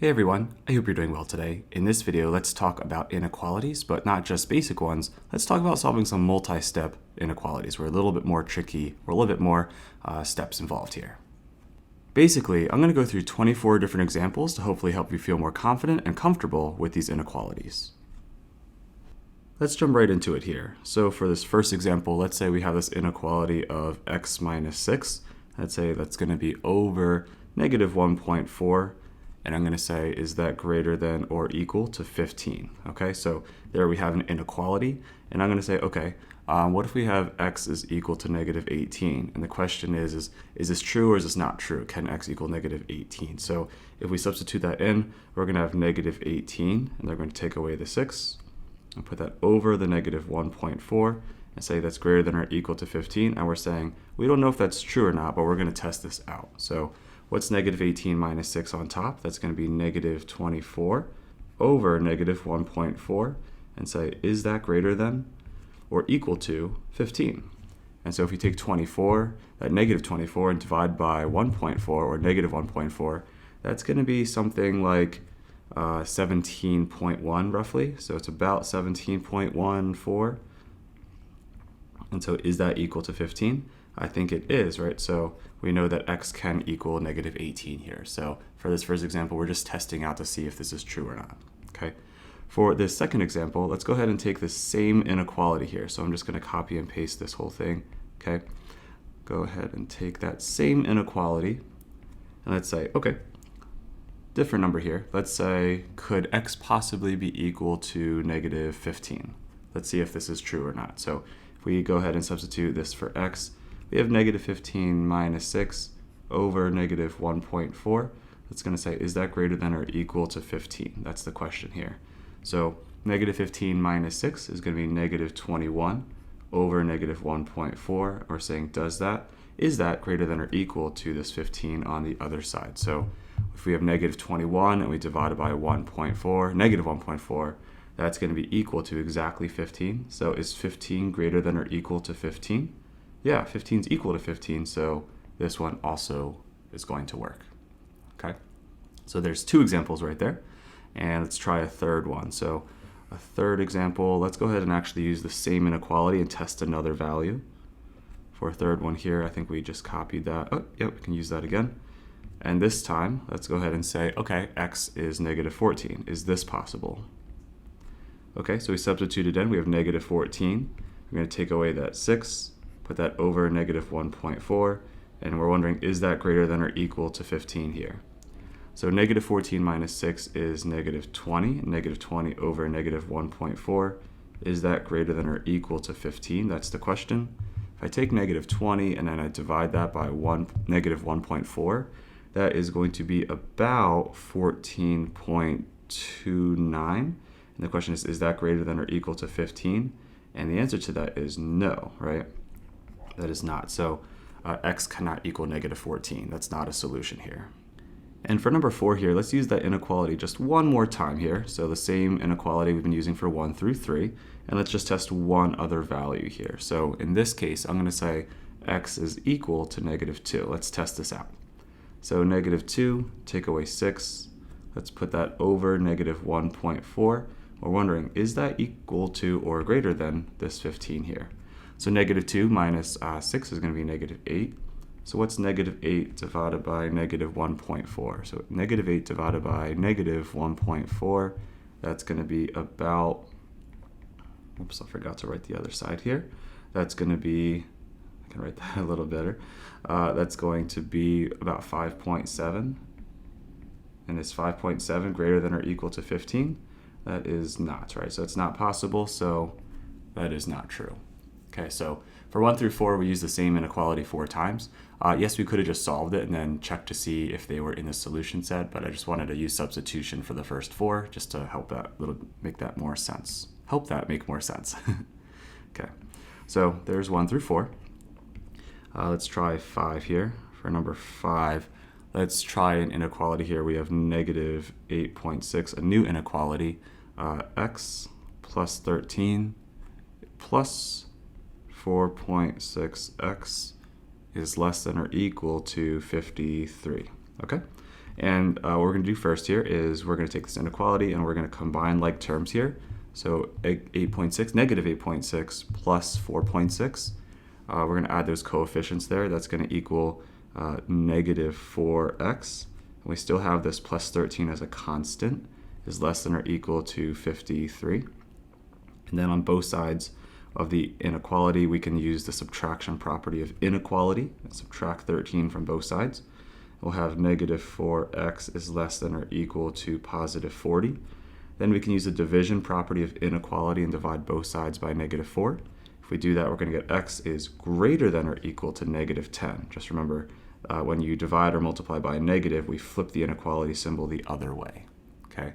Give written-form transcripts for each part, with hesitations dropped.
Hey everyone, I hope you're doing well today. In this video, let's talk about inequalities, but not just basic ones. Let's talk about solving some multi-step inequalities. We're a little bit more tricky, or a little bit more steps involved here. Basically, I'm going to go through 24 different examples to hopefully help you feel more confident and comfortable with these inequalities. Let's jump right into it here. So for this first example, let's say we have this inequality of x minus 6. Let's say that's going to be over negative 1.4. And I'm going to say, is that greater than or equal to 15? Okay, so there we have an inequality. And I'm going to say, okay, what if we have x is equal to negative 18? And the question is this true or is this not true? Can x equal negative 18? So if we substitute that in, we're going to have negative 18, and they're going to take away the 6, and put that over the negative 1.4, and say that's greater than or equal to 15. And we're saying, we don't know if that's true or not, but we're going to test this out. So what's negative 18 minus 6 on top? That's going to be negative 24 over negative 1.4, and say, is that greater than or equal to 15? And so if we take 24, that negative 24, and divide by 1.4, or negative 1.4, that's going to be something like 17.1 roughly. So it's about 17.14. And so is that equal to 15? I think it is, right? So we know that x can equal negative 18 here. So for this first example, we're just testing out to see if this is true or not, okay? For this second example, let's go ahead and take the same inequality here. So I'm just going to copy and paste this whole thing, okay? Go ahead and take that same inequality, and let's say, okay, different number here. Let's say, could x possibly be equal to negative 15? Let's see if this is true or not. So if we go ahead and substitute this for x, we have negative 15 minus 6 over negative 1.4. That's going to say, is that greater than or equal to 15? That's the question here. So negative 15 minus 6 is going to be negative 21 over negative 1.4. We're saying, is that greater than or equal to this 15 on the other side? So if we have negative 21 and we divide it by 1.4, negative 1.4, that's going to be equal to exactly 15. So is 15 greater than or equal to 15? Yeah, 15 is equal to 15, so this one also is going to work, okay? So there's two examples right there, and let's try a third one. So a third example, let's go ahead and actually use the same inequality and test another value. For a third one here, I think we just copied that. Oh, yep, we can use that again. And this time, let's go ahead and say, okay, x is negative 14. Is this possible? Okay, so we substituted in, we have negative 14. We're going to take away that 6, put that over negative 1.4, and we're wondering, is that greater than or equal to 15 here? So negative 14 minus 6 is negative 20. Negative 20 over negative 1.4, is that greater than or equal to 15? That's the question. If I take negative 20 and then I divide that by negative 1.4, that is going to be about 14.29. And the question is that greater than or equal to 15? And the answer to that is no, right? That is not. So x cannot equal negative 14. That's not a solution here. And for number 4 here, let's use that inequality just one more time here. So the same inequality we've been using for 1 through 3. And let's just test one other value here. So in this case, I'm going to say x is equal to negative 2. Let's test this out. So negative 2, take away 6. Let's put that over negative 1.4. We're wondering, is that equal to or greater than this 15 here? So negative 2 minus 6 is going to be negative 8. So what's negative 8 divided by negative 1.4? So negative 8 divided by negative 1.4, that's going to be about, oops, I forgot to write the other side here. That's going to be, I can write that a little better. That's going to be about 5.7. And is 5.7 greater than or equal to 15? That is not, right? So it's not possible, so that is not true. Okay, so for 1 through 4, we use the same inequality 4 times. Yes, we could have just solved it and then checked to see if they were in the solution set, but I just wanted to use substitution for the first 4 just to help that make that more sense. Help that make more sense. Okay, so there's 1 through 4. Let's try 5 here. For number 5, let's try an inequality here. We have negative 8.6, a new inequality, x plus 13 plus 4.6x is less than or equal to 53, okay? And what we're going to do first here is we're going to take this inequality and we're going to combine like terms here. So 8.6, negative 8.6 plus 4.6. We're going to add those coefficients there. That's going to equal negative 4x. And we still have this plus 13 as a constant, is less than or equal to 53. And then on both sides of the inequality, we can use the subtraction property of inequality and subtract 13 from both sides. We'll have negative 4x is less than or equal to positive 40. Then we can use the division property of inequality and divide both sides by negative 4. If we do that, we're going to get x is greater than or equal to negative 10. Just remember, when you divide or multiply by a negative, we flip the inequality symbol the other way. Okay.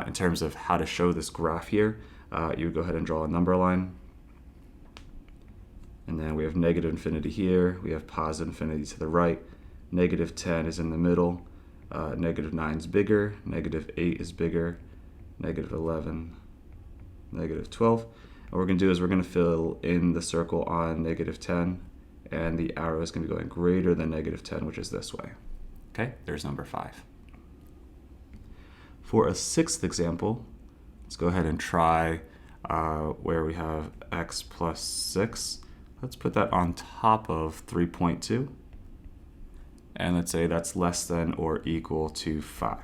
In terms of how to show this graph here, you would go ahead and draw a number line. And then we have negative infinity here. We have positive infinity to the right. Negative 10 is in the middle. Negative 9 is bigger. Negative 8 is bigger. Negative 11, negative 12. And what we're going to do is we're going to fill in the circle on negative 10, and the arrow is going to be going greater than negative 10, which is this way. Okay, there's number 5. For a sixth example, let's go ahead and try where we have x plus 6. Let's put that on top of 3.2. And let's say that's less than or equal to 5.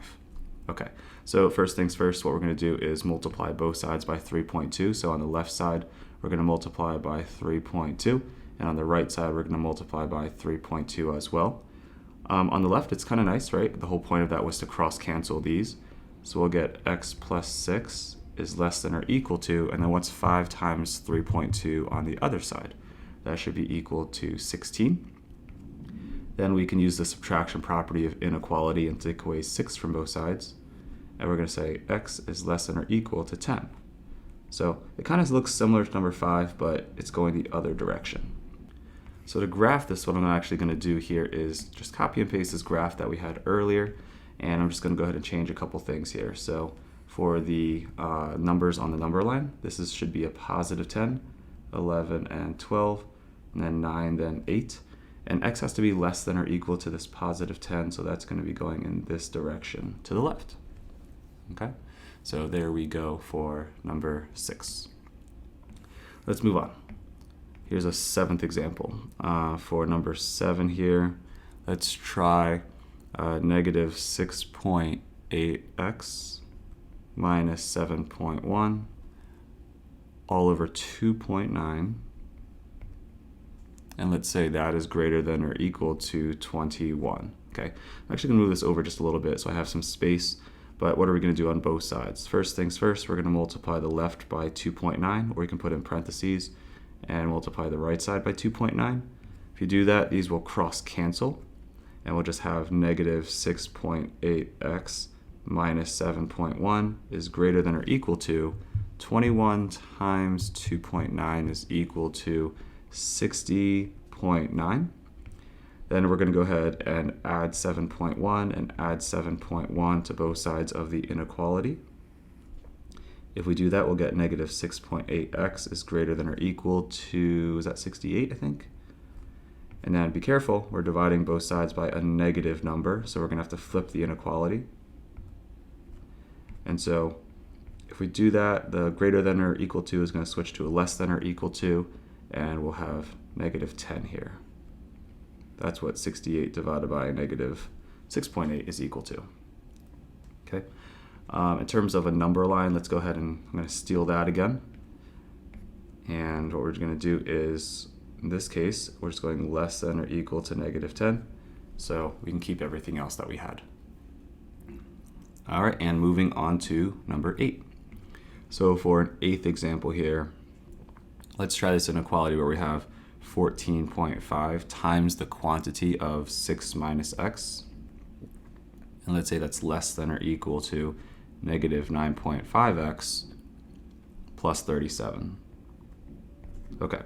Okay, so first things first, what we're going to do is multiply both sides by 3.2. So on the left side, we're going to multiply by 3.2. And on the right side, we're going to multiply by 3.2 as well. On the left, it's kind of nice, right? The whole point of that was to cross-cancel these. So we'll get x plus 6 is less than or equal to, and then what's 5 times 3.2 on the other side? That should be equal to 16. Then we can use the subtraction property of inequality and take away 6 from both sides. And we're going to say x is less than or equal to 10. So it kind of looks similar to number 5, but it's going the other direction. So to graph this, what I'm actually going to do here is just copy and paste this graph that we had earlier. And I'm just going to go ahead and change a couple things here. So for the numbers on the number line, this should be a positive 10, 11, and 12, and then 9, then 8. And x has to be less than or equal to this positive 10, so that's going to be going in this direction to the left. Okay, so there we go for number 6. Let's move on. Here's a seventh example. For number 7 here, let's try negative 6.8x minus 7.1 all over 2.9. And let's say that is greater than or equal to 21. Okay, I'm actually going to move this over just a little bit so I have some space. But what are we going to do on both sides? First things first, we're going to multiply the left by 2.9, or you can put in parentheses, and multiply the right side by 2.9. If you do that, these will cross cancel, and we'll just have negative 6.8x minus 7.1 is greater than or equal to 21 times 2.9 is equal to 60.9. Then we're going to go ahead and add 7.1 and add 7.1 to both sides of the inequality. If we do that, we'll get negative 6.8x is greater than or equal to, is that 68, I think? And then be careful, we're dividing both sides by a negative number, so we're going to have to flip the inequality. And so if we do that, the greater than or equal to is going to switch to a less than or equal to, and we'll have negative 10 here. That's what 68 divided by negative 6.8 is equal to. Okay. In terms of a number line, let's go ahead and I'm going to steal that again. And what we're going to do is, in this case, we're just going less than or equal to negative 10. So we can keep everything else that we had. All right, and moving on to number 8. So for an 8th example here, let's try this inequality where we have 14.5 times the quantity of 6 minus x. And let's say that's less than or equal to negative 9.5x plus 37. Okay,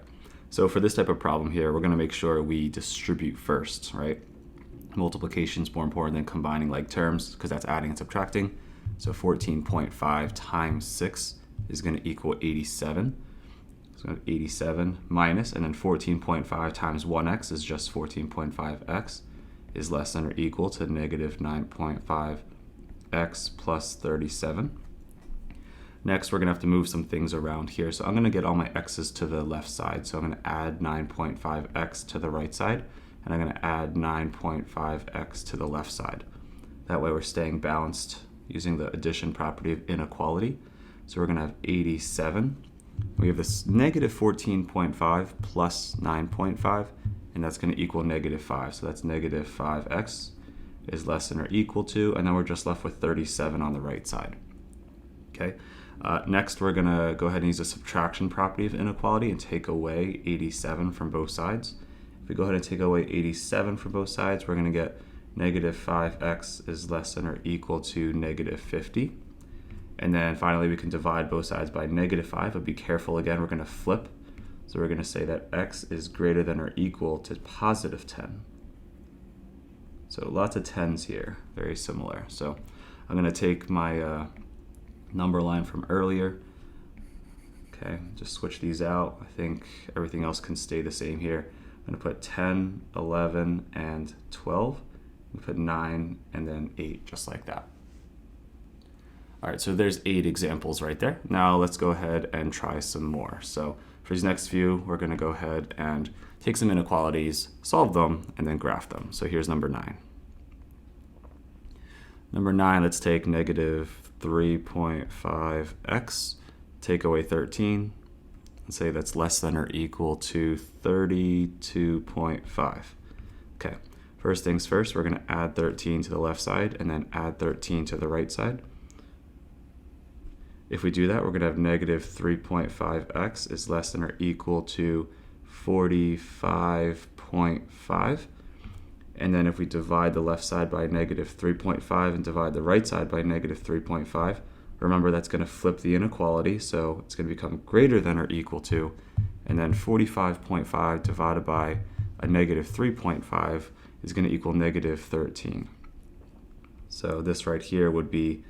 so for this type of problem here, we're going to make sure we distribute first, right? Multiplication is more important than combining like terms because that's adding and subtracting. So 14.5 times 6 is going to equal 87. So 87 minus, and then 14.5 times 1x is just 14.5x, is less than or equal to negative 9.5x plus 37. Next, we're going to have to move some things around here. So I'm going to get all my x's to the left side. So I'm going to add 9.5x to the right side, and I'm going to add 9.5x to the left side. That way we're staying balanced using the addition property of inequality. So we're going to have 87. We have this negative 14.5 plus 9.5, and that's going to equal negative 5. So that's negative 5x is less than or equal to, and then we're just left with 37 on the right side. Okay. Next, we're going to go ahead and use the subtraction property of inequality and take away 87 from both sides. If we go ahead and take away 87 from both sides, we're going to get negative 5x is less than or equal to negative 50. And then finally, we can divide both sides by negative 5, but be careful again, we're going to flip. So we're going to say that x is greater than or equal to positive 10. So lots of 10s here, very similar. So I'm going to take my number line from earlier. Okay, just switch these out. I think everything else can stay the same here. I'm going to put 10, 11, and 12. And put 9 and then 8, just like that. All right, so there's 8 examples right there. Now let's go ahead and try some more. So for these next few, we're going to go ahead and take some inequalities, solve them, and then graph them. So here's number 9. Number 9, let's take negative 3.5x, take away 13, and say that's less than or equal to 32.5. Okay, first things first, we're going to add 13 to the left side and then add 13 to the right side. If we do that, we're going to have negative 3.5x is less than or equal to 45.5. And then if we divide the left side by negative 3.5 and divide the right side by negative 3.5, remember that's going to flip the inequality, so it's going to become greater than or equal to, and then 45.5 divided by a negative 3.5 is going to equal negative 13. So this right here would be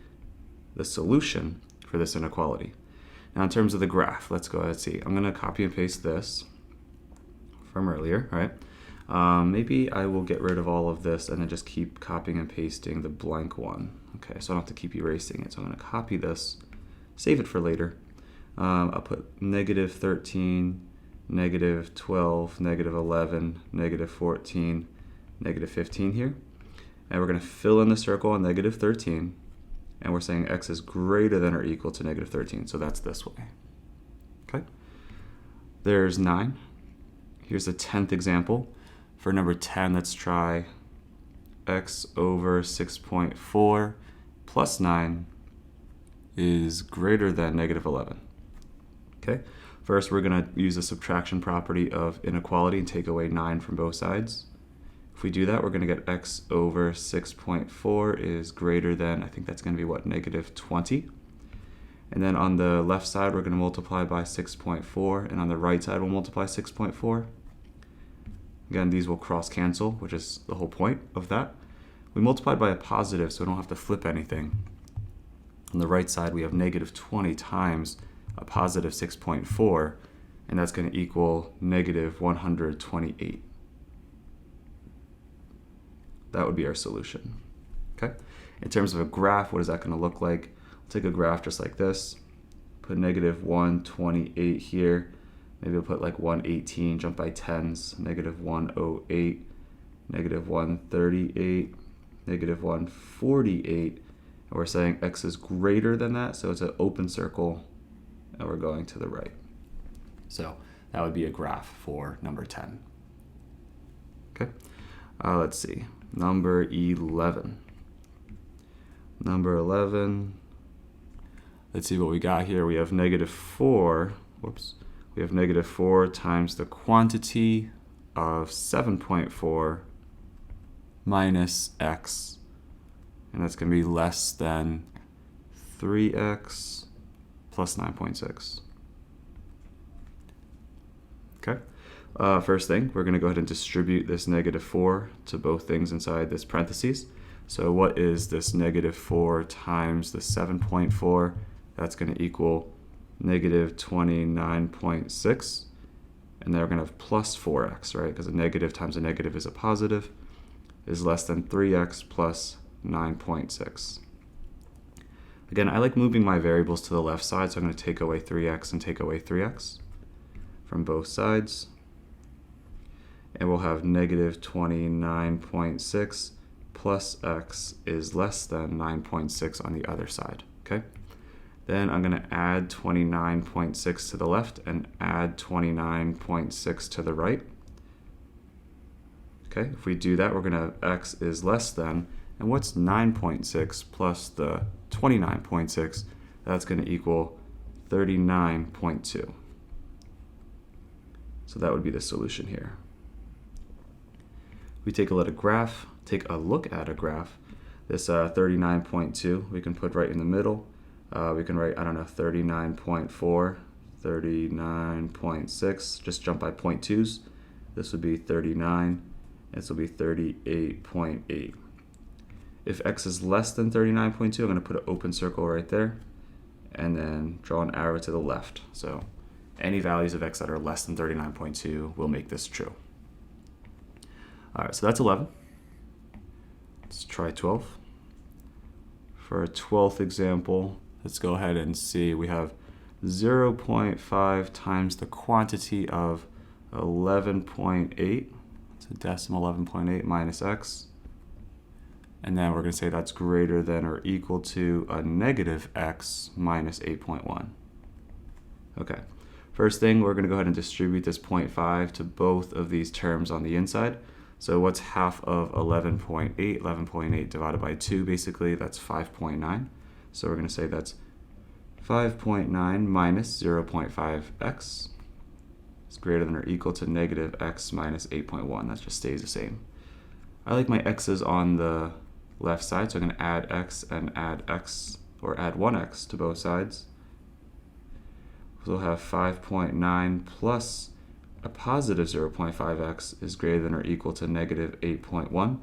the solution for this inequality. Now in terms of the graph, let's go ahead and see. I'm going to copy and paste this from earlier, right? Maybe I will get rid of all of this and then just keep copying and pasting the blank one. Okay, so I don't have to keep erasing it. So I'm going to copy this, save it for later. I'll put negative 13, negative 12, negative 11, negative 14, negative 15 here. And we're going to fill in the circle on negative 13. And we're saying x is greater than or equal to negative 13. So that's this way. Okay. There's 9. Here's the 10th example. For number 10, let's try x over 6.4 plus 9 is greater than negative 11. Okay. First, we're going to use the subtraction property of inequality and take away 9 from both sides. If we do that, we're going to get x over 6.4 is greater than, I think that's going to be what, negative 20. And then on the left side, we're going to multiply by 6.4, and on the right side, we'll multiply 6.4. Again, these will cross cancel, which is the whole point of that. We multiplied by a positive, so we don't have to flip anything. On the right side, we have negative 20 times a positive 6.4, and that's going to equal negative 128. That would be our solution. Okay. In terms of a graph, what is that going to look like? I'll take a graph just like this. Put negative 128 here. Maybe we'll put like 118, jump by 10s, negative 108, negative 138, negative 148. And we're saying x is greater than that, so it's an open circle, and we're going to the right. So that would be a graph for number 10. Okay. Let's see. Number 11. Number 11. Let's see what we got here. We have negative 4. Whoops. We have negative 4 times the quantity of 7.4 minus x. And that's going to be less than 3x plus 9.6. Okay. First thing, we're going to go ahead and distribute this negative 4 to both things inside this parentheses. So what is this negative 4 times the 7.4? That's going to equal negative 29.6. And then we're going to have plus 4x, right? Because a negative times a negative is a positive. is less than 3x plus 9.6. Again, I like moving my variables to the left side, so I'm going to take away 3x and take away 3x from both sides. And we'll have negative 29.6 plus x is less than 9.6 on the other side, okay? Then I'm going to add 29.6 to the left and add 29.6 to the right. Okay, if we do that, we're going to have x is less than, and what's 9.6 plus the 29.6? That's going to equal 39.2. So that would be the solution here. We take a look at a graph. This 39.2 we can put right in the middle. We can write, I don't know, 39.4, 39.6, just jump by 0.2s. This would be 39, this will be 38.8. If x is less than 39.2, I'm going to put an open circle right there, and then draw an arrow to the left. So any values of x that are less than 39.2 will make this true. All right, so that's 11. Let's try 12. For a 12th example, let's go ahead and see. We have 0.5 times the quantity of 11.8. It's a decimal 11.8 minus x. And then we're going to say that's greater than or equal to a negative x minus 8.1. Okay. First thing, we're going to go ahead and distribute this 0.5 to both of these terms on the inside. So what's half of 11.8? 11.8 divided by 2, basically, that's 5.9. So we're going to say that's 5.9 minus 0.5x is greater than or equal to negative x minus 8.1. That just stays the same. I like my x's on the left side, so I'm going to add x and add x, or add 1x to both sides. We'll have 5.9 plus a positive 0.5x is greater than or equal to negative 8.1.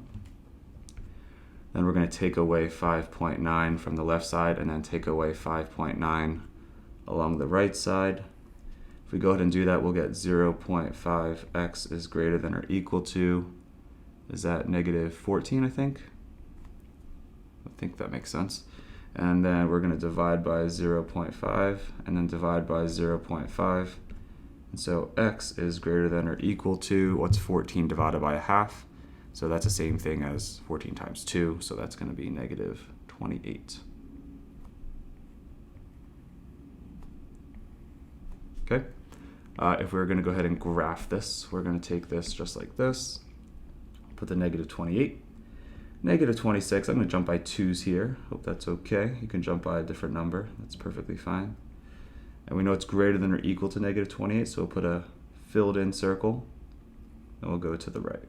Then we're going to take away 5.9 from the left side and then take away 5.9 along the right side. If we go ahead and do that, we'll get 0.5x is greater than or equal to, is that negative 14, I think? I think that makes sense. And then we're going to divide by 0.5 and then divide by 0.5. And so x is greater than or equal to, what's 14 divided by a half? So that's the same thing as 14 times 2, so that's going to be negative 28. Okay, if we're going to go ahead and graph this, we're going to take this just like this, put the negative 28, negative 26, I'm going to jump by 2's here, hope that's okay. You can jump by a different number, that's perfectly fine. And we know it's greater than or equal to negative 28, so we'll put a filled in circle, and we'll go to the right.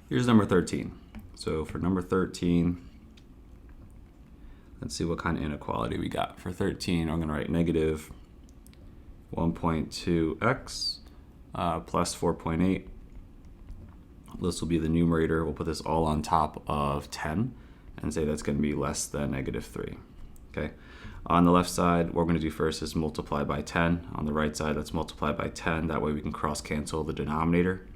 Here's number 13. So for number 13, let's see what kind of inequality we got. For 13, I'm going to write negative 1.2x plus 4.8. This will be the numerator. We'll put this all on top of 10 and say that's going to be less than negative 3. Okay. On the left side, what we're going to do first is multiply by 10. On the right side, let's multiply by 10. That way we can cross cancel the denominator.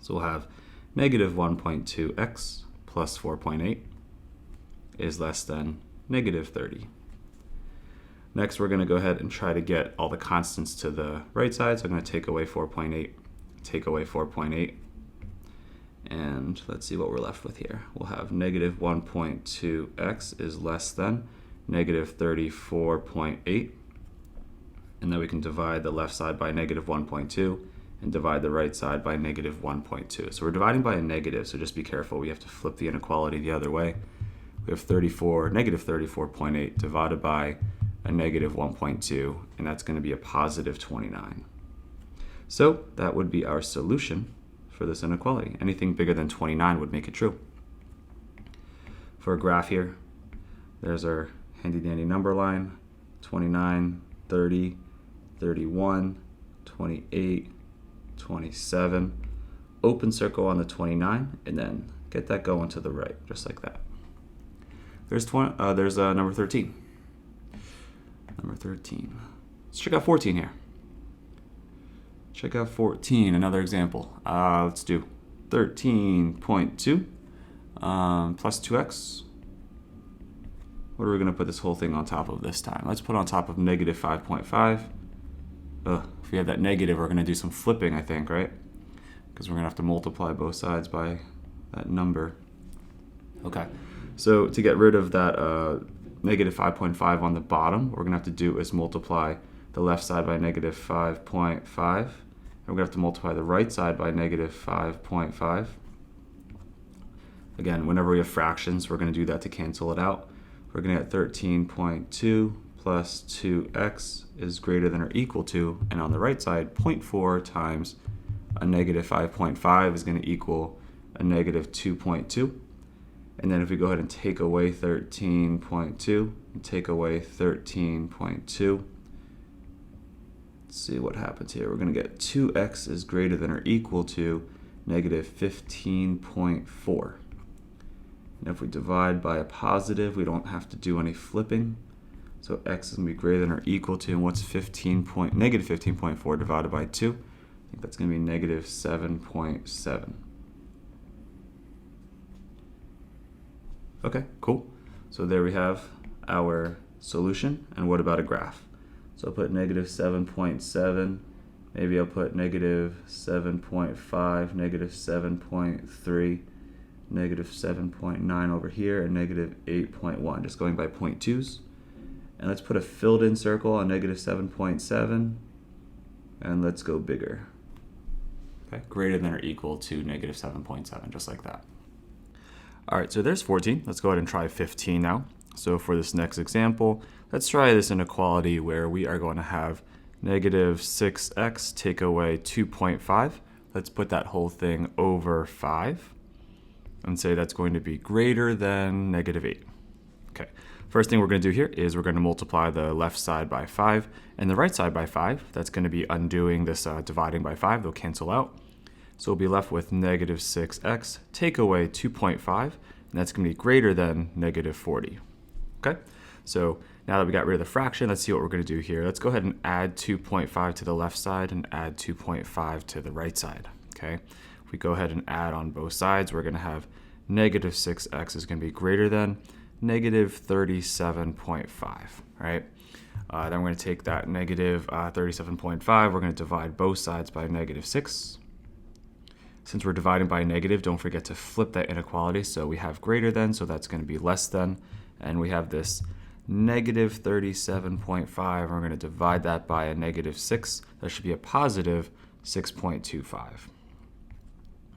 So we'll have negative 1.2x plus 4.8 is less than negative 30. Next, we're going to go ahead and try to get all the constants to the right side. So I'm going to take away 4.8, take away 4.8. And let's see what we're left with here. We'll have negative 1.2x is less than negative 34.8. And then we can divide the left side by negative 1.2 and divide the right side by negative 1.2. So we're dividing by a negative, so just be careful. We have to flip the inequality the other way. We have negative 34.8 divided by a negative 1.2, and that's going to be a positive 29. So that would be our solution for this inequality. Anything bigger than 29 would make it true. For a graph here, there's our handy dandy number line, 29, 30, 31, 28, 27. Open circle on the 29, and then get that going to the right, just like that. There's number 13. Number 13. Let's check out 14 here. Check out 14, another example. Let's do 13.2 plus 2x. What are we going to put this whole thing on top of this time? Let's put on top of negative 5.5. If we have that negative, we're going to do some flipping, I think, right? Because we're going to have to multiply both sides by that number. Okay, so to get rid of that negative 5.5 on the bottom, what we're going to have to do is multiply the left side by negative 5.5. And we're going to have to multiply the right side by negative 5.5. Again, whenever we have fractions, we're going to do that to cancel it out. We're going to get 13.2 plus 2x is greater than or equal to, and on the right side, 0.4 times a negative 5.5 is going to equal a negative 2.2. And then if we go ahead and take away 13.2 and take away 13.2, let's see what happens here. We're going to get 2x is greater than or equal to negative 15.4. And if we divide by a positive, we don't have to do any flipping. So x is going to be greater than or equal to, and what's negative 15.4 divided by 2? I think that's going to be negative 7.7. Okay, cool. So there we have our solution. And what about a graph? So I'll put negative 7.7. Maybe I'll put negative 7.5, negative 7.3. negative 7.9 over here, and negative 8.1, just going by 0.2s. And let's put a filled in circle on negative 7.7, and let's go bigger. Okay, greater than or equal to negative 7.7, just like that. All right, so there's 14. Let's go ahead and try 15 now. So for this next example, let's try this inequality where we are going to have negative 6x take away 2.5. Let's put that whole thing over 5. And say that's going to be greater than negative 8. Okay, first thing we're going to do here is we're going to multiply the left side by 5 and the right side by 5. That's going to be undoing this dividing by 5. They'll cancel out. So we'll be left with negative 6x, take away 2.5, and that's going to be greater than negative 40. Okay, so now that we got rid of the fraction, let's see what we're going to do here. Let's go ahead and add 2.5 to the left side and add 2.5 to the right side. Okay. We go ahead and add on both sides, we're going to have negative 6x is going to be greater than negative 37.5, right? Then we're going to take that negative 37.5, we're going to divide both sides by negative 6. Since we're dividing by a negative, don't forget to flip that inequality. So we have greater than, so that's going to be less than. And we have this negative 37.5, we're going to divide that by a negative 6. That should be a positive 6.25.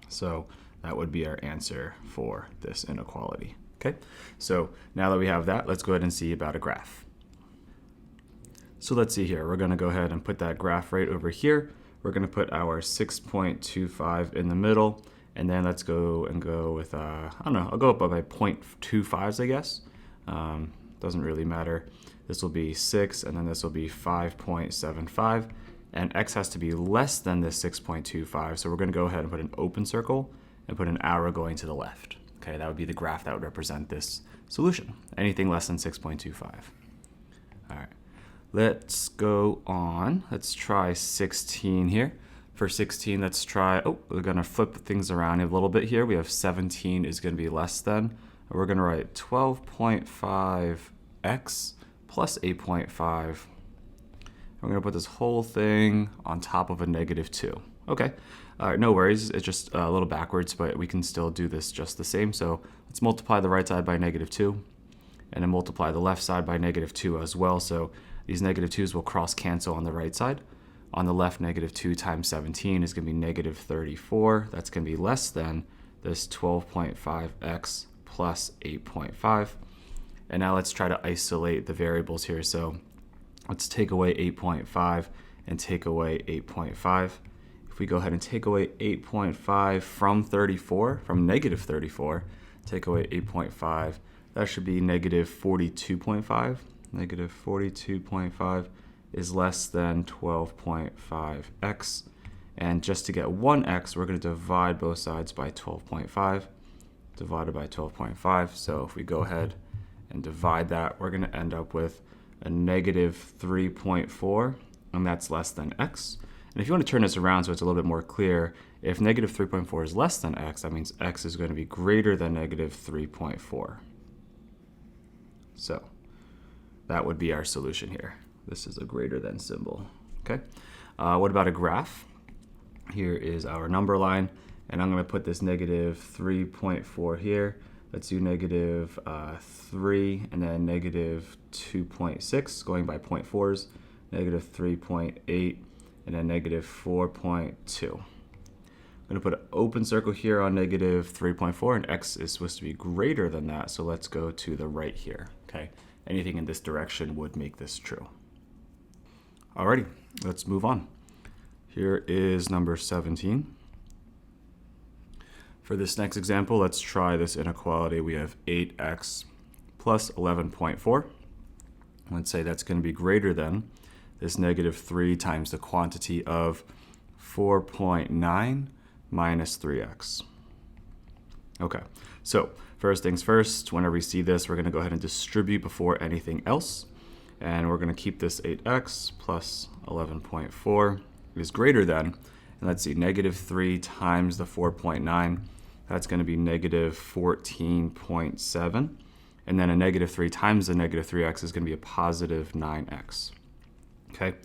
So that would be our answer for this inequality. Okay, so now that we have that, let's go ahead and see about a graph. So let's see here. We're going to go ahead and put that graph right over here. We're going to put our 6.25 in the middle, and then let's go with, I don't know, I'll go up by 0.25s, I guess. Doesn't really matter. This will be 6, and then this will be 5.75. And x has to be less than this 6.25, so we're going to go ahead and put an open circle and put an arrow going to the left. Okay, that would be the graph that would represent this solution. Anything less than 6.25. All right, let's go on. Let's try 16 here. For 16, let's try, we're going to flip things around a little bit here. We have 17 is going to be less than. We're going to write 12.5x plus 8.5. We're going to put this whole thing on top of a negative 2. Okay, no worries. It's just a little backwards, but we can still do this just the same. So let's multiply the right side by negative 2, and then multiply the left side by negative 2 as well. So these negative 2's will cross cancel on the right side. On the left, negative 2 times 17 is going to be negative 34. That's going to be less than this 12.5x plus 8.5. And now let's try to isolate the variables here. So let's take away 8.5 and take away 8.5. If we go ahead and take away 8.5 from 34, from negative 34, take away 8.5, that should be negative 42.5. Negative 42.5 is less than 12.5x. And just to get 1x, we're going to divide both sides by 12.5, divided by 12.5. So if we go ahead and divide that, we're going to end up with a negative 3.4, and that's less than x. And if you want to turn this around so it's a little bit more clear, if negative 3.4 is less than x, that means x is going to be greater than negative 3.4. So that would be our solution here. This is a greater than symbol. Okay. What about a graph? Here is our number line, and I'm going to put this negative 3.4 here. Let's do negative 3 and then negative 2.6, going by 0.4s, negative 3.8, and then negative 4.2. I'm going to put an open circle here on negative 3.4, and x is supposed to be greater than that, so let's go to the right here. Okay. Anything in this direction would make this true. Alrighty, let's move on. Here is number 17. For this next example, let's try this inequality. We have 8x plus 11.4. Let's say that's going to be greater than this negative 3 times the quantity of 4.9 minus 3x. Okay, so first things first, whenever we see this, we're going to go ahead and distribute before anything else. And we're going to keep this 8x plus 11.4 is greater than, and let's see, negative 3 times the 4.9, that's going to be negative 14.7. And then a negative 3 times the negative 3x is going to be a positive 9x. Okay,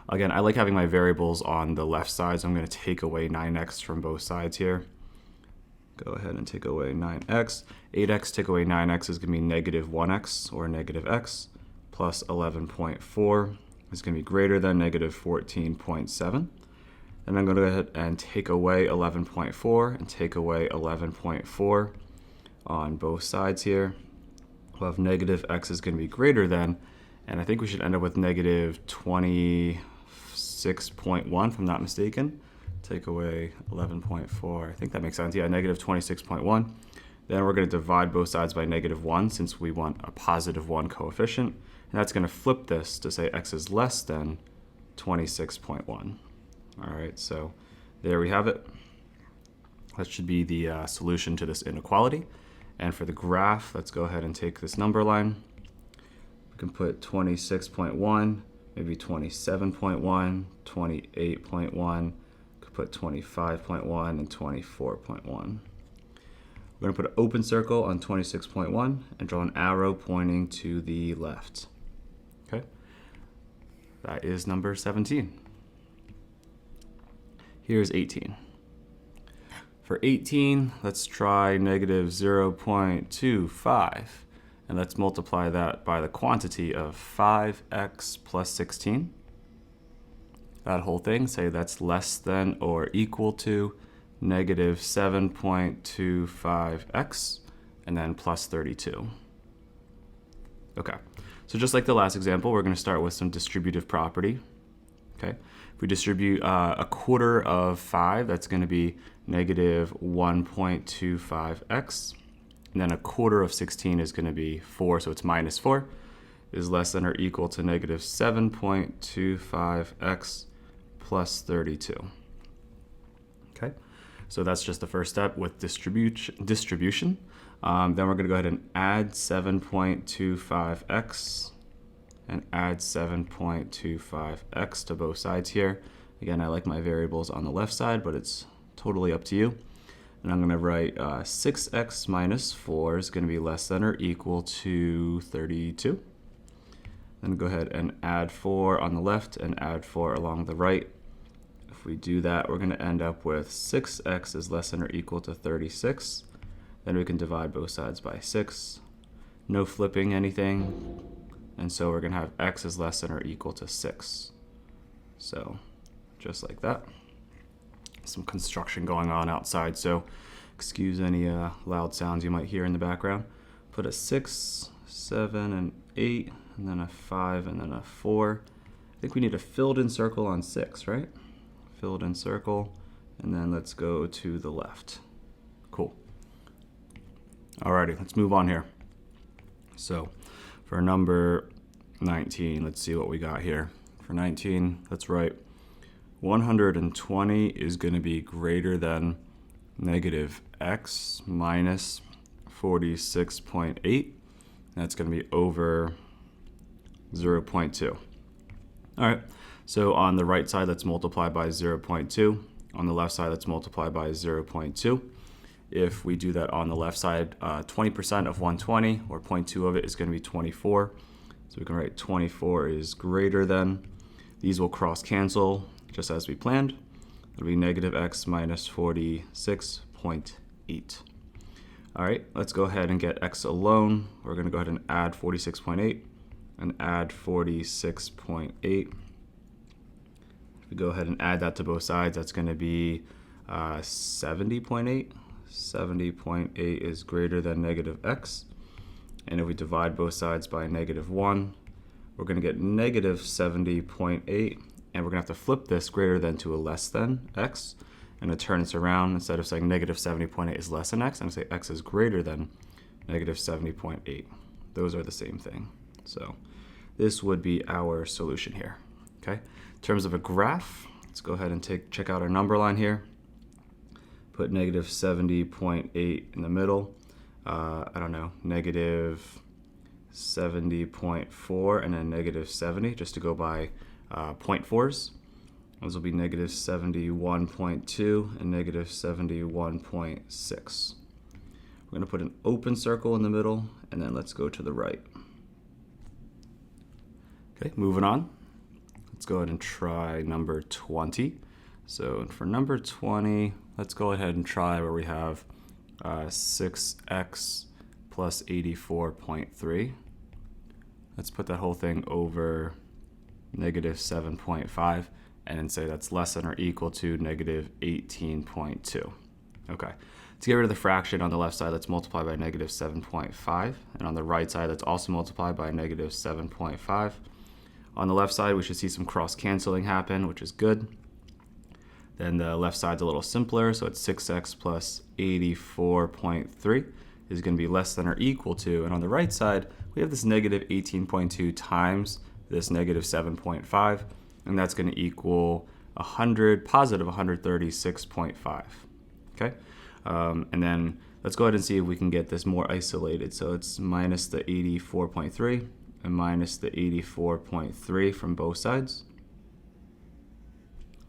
again, I like having my variables on the left side, so I'm going to take away 9x from both sides here. Go ahead and take away 9x. 8x take away 9x is going to be negative 1x, or negative x, plus 11.4 is going to be greater than negative 14.7. And I'm going to go ahead and take away 11.4 and take away 11.4 on both sides here. We'll have negative x is going to be greater than, and I think we should end up with negative 26.1 if I'm not mistaken. Take away 11.4, I think that makes sense. Yeah, negative 26.1. Then we're going to divide both sides by negative 1 since we want a positive 1 coefficient. And that's going to flip this to say x is less than 26.1. All right, so there we have it. That should be the solution to this inequality. And for the graph, let's go ahead and take this number line. We can put 26.1, maybe 27.1, 28.1, could put 25.1 and 24.1. We're going to put an open circle on 26.1 and draw an arrow pointing to the left. Okay, that is number 17. Here's 18. For 18, let's try negative 0.25, and let's multiply that by the quantity of 5x plus 16. That whole thing, say that's less than or equal to negative 7.25x, and then plus 32. Okay, so just like the last example, we're going to start with some distributive property. Okay, if we distribute a quarter of 5, that's going to be negative 1.25x, and then a quarter of 16 is going to be 4, so it's minus 4, is less than or equal to negative 7.25x plus 32. Okay, so that's just the first step with distribution. Then we're going to go ahead and add 7.25x and add 7.25x to both sides here. Again, I like my variables on the left side, but it's totally up to you. And I'm going to write 6x minus 4 is going to be less than or equal to 32. Then go ahead and add 4 on the left and add 4 along the right. If we do that, we're going to end up with 6x is less than or equal to 36. Then we can divide both sides by 6. No flipping anything. And so we're going to have x is less than or equal to 6. So just like that. Some construction going on outside, so excuse any loud sounds you might hear in the background. Put a 6, 7, and 8, and then a 5, and then a 4. I think we need a filled in circle on 6, right? Filled in circle, and then let's go to the left. Cool. Alrighty, let's move on here. So for number 19, let's see what we got here. For 19, let's write 120 is going to be greater than negative x minus 46.8. That's going to be over 0.2. All right, so on the right side, let's multiply by 0.2. On the left side, let's multiply by 0.2. If we do that on the left side, 20% of 120, or 0.2 of it, is going to be 24. So we can write 24 is greater than. These will cross cancel, just as we planned. It'll be negative x minus 46.8. All right, let's go ahead and get x alone. We're going to go ahead and add 46.8 and add 46.8. If we go ahead and add that to both sides, that's going to be 70.8. 70.8 is greater than negative x. And if we divide both sides by negative 1, we're going to get negative 70.8. And we're going to have to flip this greater than to a less than x. And to turn this around, instead of saying negative 70.8 is less than x, I'm going to say x is greater than negative 70.8. Those are the same thing. So this would be our solution here. Okay. In terms of a graph, let's go ahead and check out our number line here. Put negative 70.8 in the middle. I don't know, negative 70.4 and then negative 70, just to go by 0.4s. Those will be negative 71.2 and negative 71.6. We're going to put an open circle in the middle, and then let's go to the right. Okay, moving on. Let's go ahead and try number 20. So for number 20, let's go ahead and try where we have 6x plus 84.3. Let's put that whole thing over negative 7.5 and then say that's less than or equal to negative 18.2. Okay, to get rid of the fraction on the left side, let's multiply by negative 7.5. And on the right side, let's also multiply by negative 7.5. On the left side, we should see some cross-canceling happen, which is good. Then the left side's a little simpler, so it's 6x plus 84.3 is going to be less than or equal to, and on the right side, we have this negative 18.2 times this negative 7.5, and that's going to equal positive 136.5. Okay, and then let's go ahead and see if we can get this more isolated. So it's minus the 84.3 and minus the 84.3 from both sides.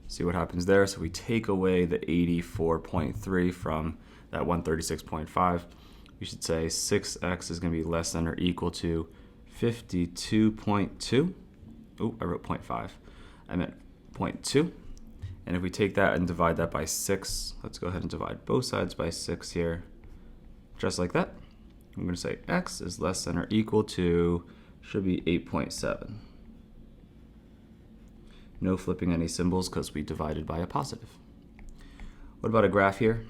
See what happens there. So we take away the 84.3 from that 136.5. We should say 6x is going to be less than or equal to 52.2. Oh, I wrote 0.5. I meant 0.2. And if we take that and divide that by 6, let's go ahead and divide both sides by 6 here. Just like that. I'm going to say x is less than or equal to, should be 8.7. No flipping any symbols because we divided by a positive. What about a graph here?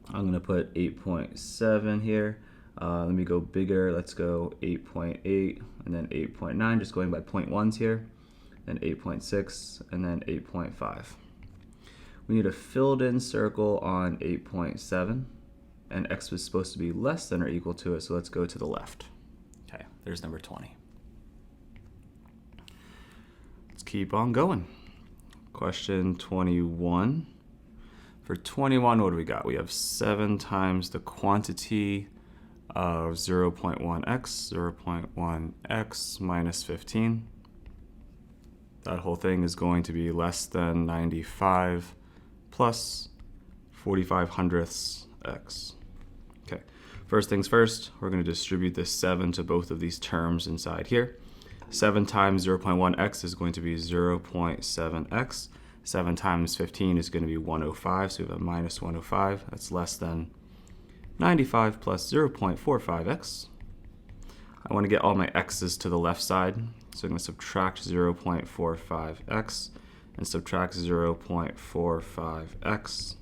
I'm going to put 8.7 here. Let me go bigger. Let's go 8.8 and then 8.9, just going by 0.1s here. Then 8.6 and then 8.5. We need a filled in circle on 8.7, and x was supposed to be less than or equal to it, so let's go to the left. Okay, there's number 20. Let's keep on going. Question 21. For 21, what do we got? We have 7 times the quantity of 0.1x, 0.1x minus 15. That whole thing is going to be less than 95 plus 45 hundredths x. Okay, first things first, we're going to distribute this 7 to both of these terms inside here. 7 times 0.1x is going to be 0.7x. 7 times 15 is going to be 105, so we have a minus 105. That's less than 95 plus 0.45x. I want to get all my x's to the left side, so I'm going to subtract 0.45x and subtract 0.45x.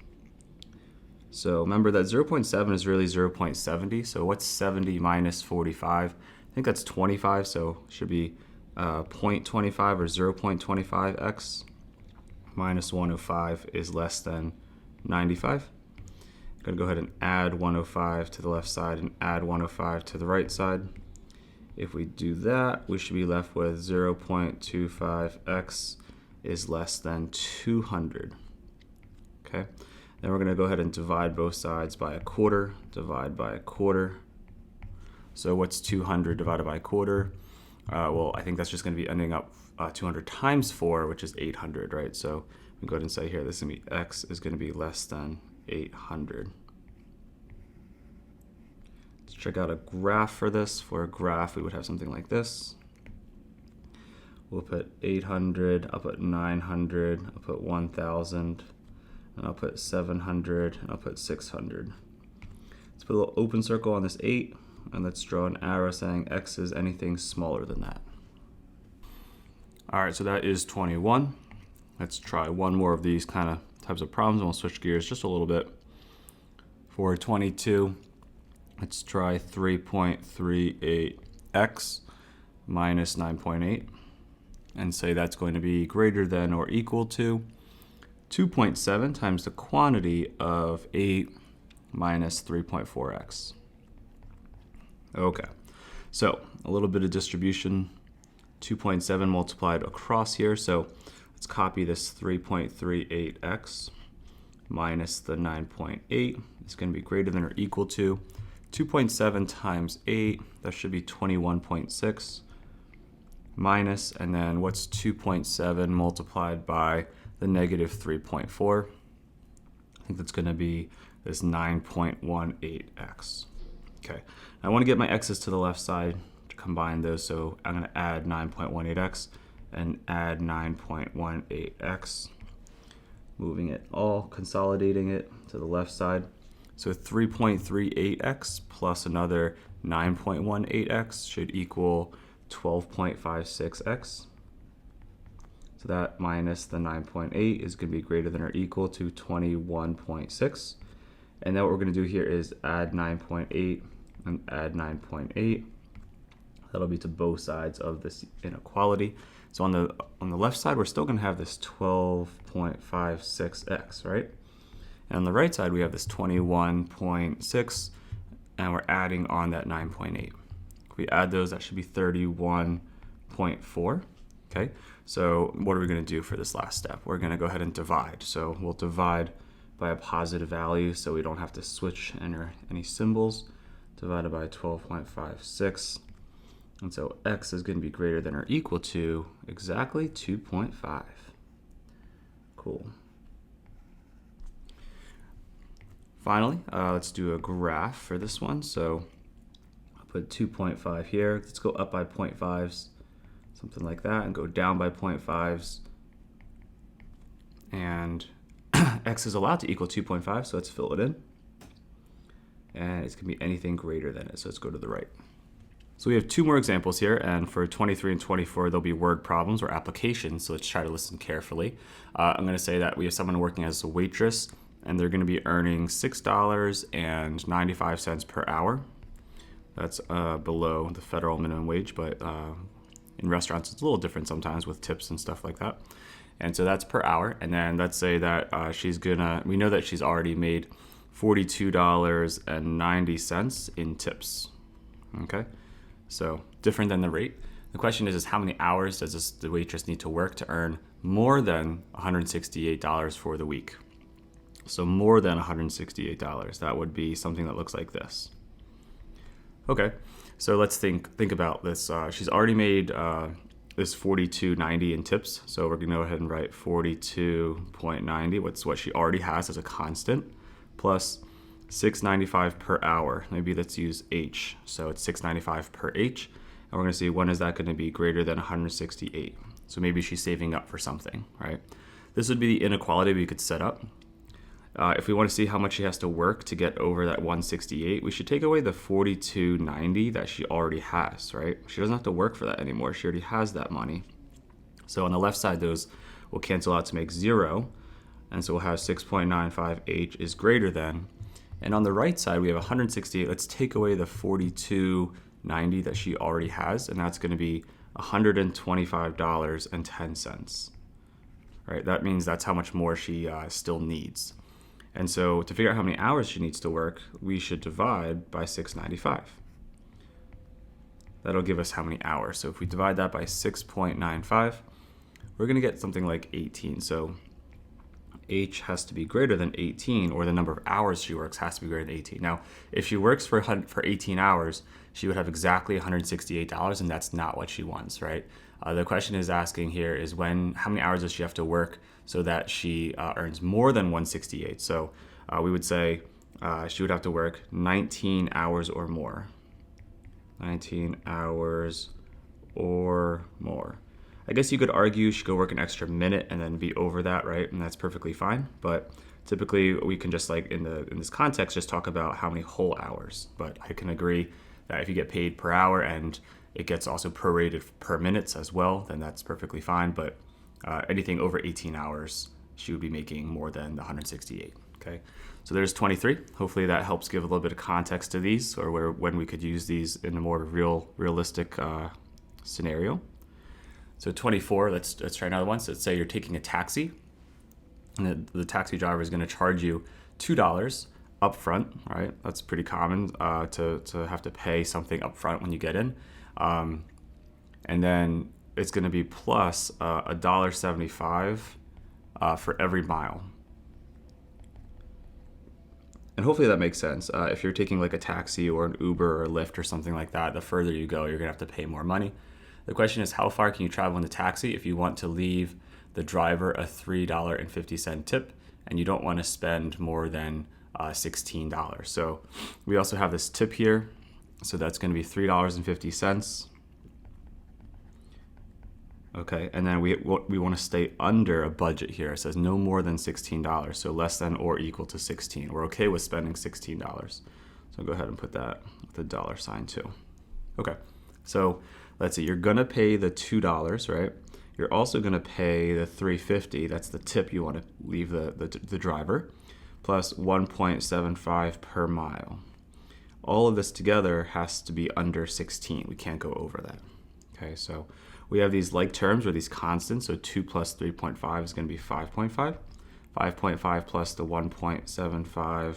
So remember that 0.7 is really 0.70, so what's 70 minus 45? I think that's 25, so it should be 0.25 or 0.25x minus 105 is less than 95. I'm going to go ahead and add 105 to the left side and add 105 to the right side. If we do that, we should be left with 0.25x is less than 200. Okay, then we're going to go ahead and divide both sides by a quarter. Divide by a quarter. So what's 200 divided by a quarter? well, I think that's just going to be ending up 200 times 4, which is 800, right? So we go ahead and say here, this is going to be x is going to be less than 800. Let's check out a graph for this. For a graph, we would have something like this. We'll put 800, I'll put 900, I'll put 1,000, and I'll put 700, and I'll put 600. Let's put a little open circle on this 8, and let's draw an arrow saying x is anything smaller than that. All right, so that is 21. Let's try one more of these types of problems, and we'll switch gears just a little bit. For 22, let's try 3.38x minus 9.8, and say that's going to be greater than or equal to 2.7 times the quantity of 8 minus 3.4x. Okay, so a little bit of distribution, 2.7 multiplied across here. So let's copy this 3.38x minus the 9.8. It's going to be greater than or equal to 2.7 times 8. That should be 21.6 minus, and then what's 2.7 multiplied by the negative 3.4? I think that's going to be this 9.18x. Okay, I want to get my x's to the left side to combine those, so I'm going to add 9.18x and add 9.18x, moving it all, consolidating it to the left side. So 3.38x plus another 9.18x should equal 12.56x. So that minus the 9.8 is going to be greater than or equal to 21.6. And then what we're going to do here is add 9.8 and add 9.8. That'll be to both sides of this inequality. So on the left side, we're still going to have this 12.56x, right? And on the right side, we have this 21.6, and we're adding on that 9.8. If we add those, that should be 31.4. Okay, so what are we going to do for this last step? We're going to go ahead and divide. So we'll divide by a positive value so we don't have to switch any symbols. Divided by 12.56. And so x is going to be greater than or equal to exactly 2.5. Cool. Finally, let's do a graph for this one. So I'll put 2.5 here. Let's go up by 0.5s, something like that, and go down by 0.5s. And x is allowed to equal 2.5, so let's fill it in. And it's going to be anything greater than it, so let's go to the right. So we have two more examples here, and for 23 and 24, there'll be word problems or applications, so let's try to listen carefully. I'm going to say that we have someone working as a waitress, and they're going to be earning $6.95 per hour. That's below the federal minimum wage, but in restaurants it's a little different sometimes with tips and stuff like that. And so that's per hour, and then let's say that we know that she's already made $42.90 in tips. Okay, so different than the rate. The question is how many hours does the waitress need to work to earn more than $168 for the week? So more than $168, that would be something that looks like this. Okay, so let's think about this. She's already made this $42.90 in tips, so we're gonna go ahead and write 42.90. What's what she already has as a constant, plus $6.95 per hour. Maybe let's use H. So it's $6.95 per H. And we're going to see when is that going to be greater than 168. So maybe she's saving up for something, right? This would be the inequality we could set up. If we want to see how much she has to work to get over that 168, we should take away the 42.90 that she already has, right? She doesn't have to work for that anymore. She already has that money. So on the left side, those will cancel out to make 0. And so we'll have 6.95H is greater than. And on the right side, we have 168. Let's take away the 42.90 that she already has, and that's going to be $125.10. Right? That means that's how much more she still needs. And so to figure out how many hours she needs to work, we should divide by 695. That'll give us how many hours. So if we divide that by 6.95, we're going to get something like 18. So H has to be greater than 18, or the number of hours she works has to be greater than 18. Now, if she works for 18 hours, she would have exactly $168, and that's not what she wants, right? The question is asking here is how many hours does she have to work so that she earns more than 168? So we would say she would have to work 19 hours or more. 19 hours or more. I guess you could argue she could work an extra minute and then be over that, right? And that's perfectly fine. But typically we can just in this context just talk about how many whole hours. But I can agree that if you get paid per hour and it gets also prorated per minutes as well, then that's perfectly fine. But anything over 18 hours, she would be making more than the 168. Okay, so there's 23. Hopefully that helps give a little bit of context to these, or when we could use these in a more realistic scenario. So 24, let's try another one. So let's say you're taking a taxi, and the taxi driver is going to charge you $2 up front, right? That's pretty common to have to pay something up front when you get in. And then it's going to be plus $1.75 for every mile. And hopefully that makes sense. If you're taking like a taxi or an Uber or a Lyft or something like that, the further you go, you're going to have to pay more money. The question is, how far can you travel in the taxi if you want to leave the driver a $3.50 tip and you don't want to spend more than $16? So we also have this tip here. So that's going to be $3.50. Okay, and then we want to stay under a budget here. It says no more than $16, so less than or equal to 16. We're okay with spending $16. So go ahead and put that with a dollar sign too. Okay, so let's see, you're gonna pay the $2, right? You're also gonna pay the $3.50, that's the tip you wanna leave the driver, plus 1.75 per mile. All of this together has to be under 16. We can't go over that. Okay, so we have these like terms or these constants. So 2 plus 3.5 is going to be 5.5. 5.5 plus the 1.75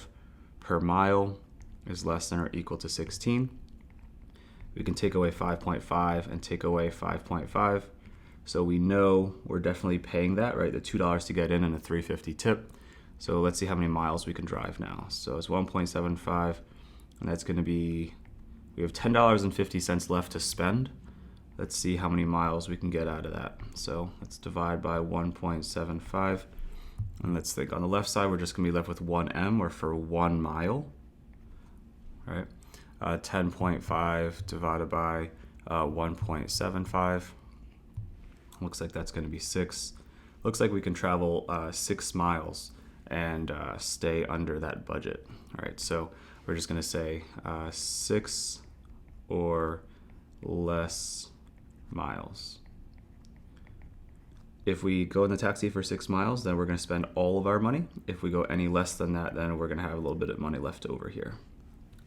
per mile is less than or equal to 16. We can take away 5.5 and take away 5.5. So we know we're definitely paying that, right? The $2 to get in and a $3.50 tip. So let's see how many miles we can drive now. So it's 1.75, and that's going to be, we have $10.50 left to spend. Let's see how many miles we can get out of that. So let's divide by 1.75. And let's think on the left side, we're just gonna be left with 1m, or for 1 mile, right? 10.5 divided by 1.75. Looks like that's gonna be 6. Looks like we can travel 6 miles and stay under that budget. All right, so we're just gonna say 6 or less miles. If we go in the taxi for 6 miles, then we're going to spend all of our money. If we go any less than that, then we're going to have a little bit of money left over here.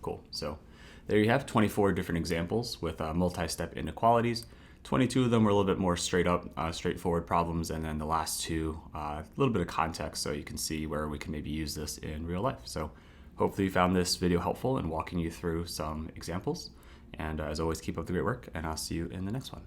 Cool. So there you have 24 different examples with multi-step inequalities. 22 of them were a little bit more straightforward problems, and then the last 2, a little bit of context so you can see where we can maybe use this in real life. So hopefully you found this video helpful in walking you through some examples. And as always, keep up the great work, and I'll see you in the next one.